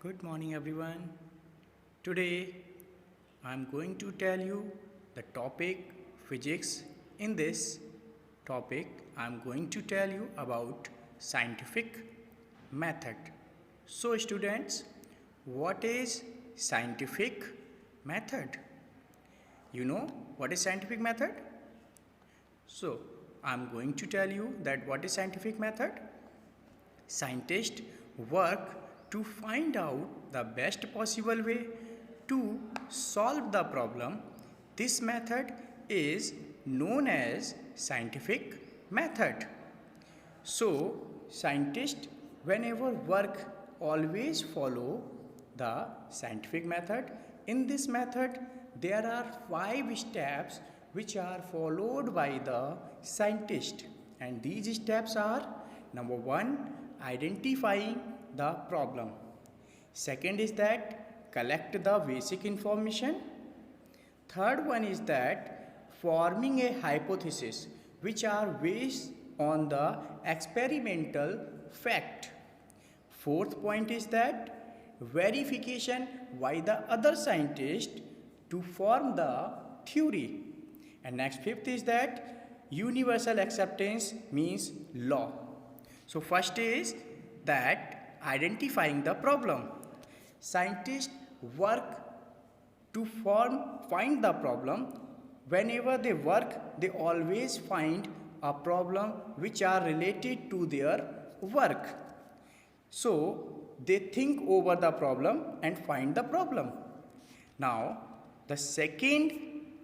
Good morning, everyone. Today I'm going to tell you the topic physics. In this topic, I'm going to tell you about scientific method. So, students, what is scientific method? You know what is scientific method? So, I'm going to tell you that what is scientific method? Scientists work to find out the best possible way to solve the problem. This method is known as scientific method. So, scientists, whenever work, always follow the scientific method. In this method, there are 5 steps which are followed by the scientist, and these steps are: number 1, identifying the problem. Second is that collect the basic information. Third one is that forming a hypothesis which are based on the experimental fact. Fourth point is that verification by the other scientist to form the theory. And next, fifth is that universal acceptance means law. So first is that identifying the problem. Scientists work to find the problem. Whenever they work, they always find a problem which are related to their work. So they think over the problem and find the problem. Now the second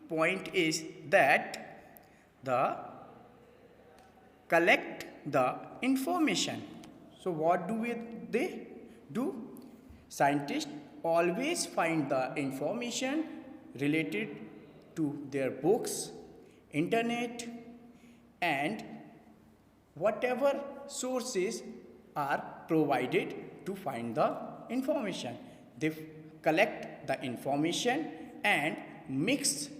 point is that the collect the information. So what they do? Scientists always find the information related to their books, internet, and whatever sources are provided to find the information. They collect the information and mix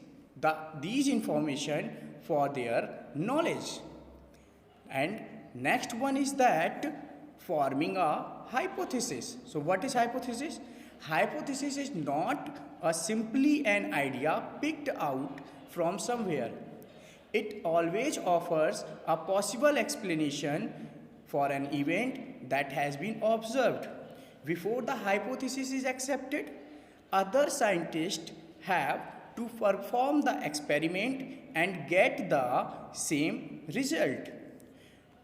these information for their knowledge. And next one is that forming a hypothesis. So what is hypothesis? Hypothesis is not simply an idea picked out from somewhere. It always offers a possible explanation for an event that has been observed. Before the hypothesis is accepted, other scientists have to perform the experiment and get the same result.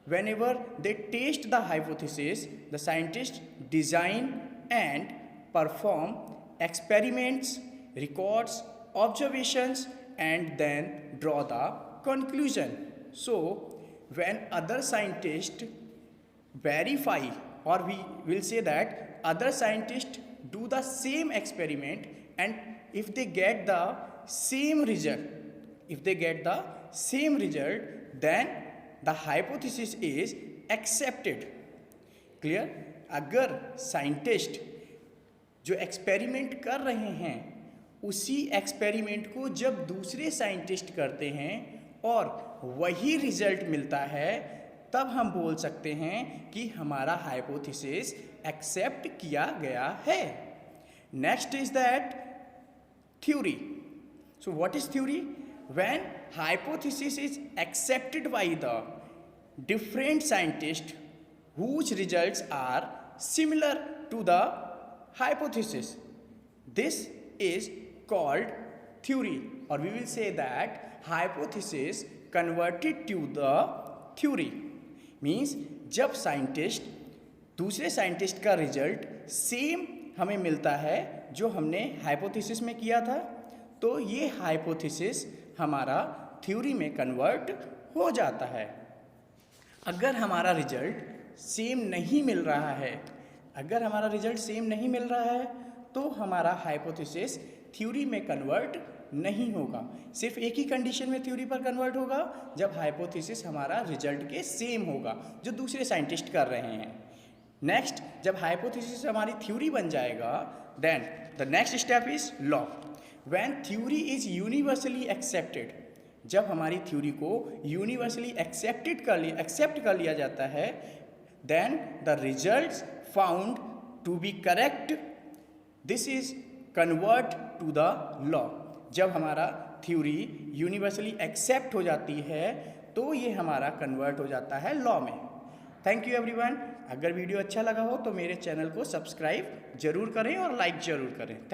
Whenever they test the hypothesis, the scientists design and perform experiments, records observations, and then draw the conclusion. So, when other scientists verify, or we will say that other scientists do the same experiment, and if they get the same result, then the hypothesis is accepted. Clear? अगर scientist जो experiment कर रहे हैं उसी experiment को जब दूसरे scientist करते हैं और वही रिजल्ट मिलता है, तब हम बोल सकते हैं कि हमारा हाइपोथेसिस एक्सेप्ट किया गया है. Next is that theory. So what is theory? When hypothesis is accepted by the different scientists whose results are similar to the hypothesis, this is called theory, or we will say that hypothesis converted to the theory. Means जब scientist दूसरे scientist का result same हमें मिलता है जो हमने hypothesis में किया था, तो ये हाइपोथेसिस हमारा थ्योरी में कन्वर्ट हो जाता है. अगर हमारा रिजल्ट सेम नहीं मिल रहा है, तो हमारा हाइपोथेसिस थ्योरी में कन्वर्ट नहीं होगा. सिर्फ एक ही कंडीशन में थ्योरी पर कन्वर्ट होगा, जब हाइपोथेसिस हमारा रिजल्ट के सेम होगा जो दूसरे साइंटिस्ट कर रहे हैं. नेक्स्ट, जब हाइपोथेसिस हमारी थ्योरी बन जाएगा, then the next step is law. When theory is universally accepted, जब हमारी थ्योरी को यूनिवर्सली एक्सेप्ट कर लिया जाता है, then the results found to be correct this is convert to the law. जब हमारा थ्योरी यूनिवर्सली एक्सेप्ट हो जाती है तो ये हमारा कन्वर्ट हो जाता है लॉ में। Thank you everyone. अगर वीडियो अच्छा लगा हो तो मेरे चैनल को सब्सक्राइब जरूर करें और लाइक जरूर करें।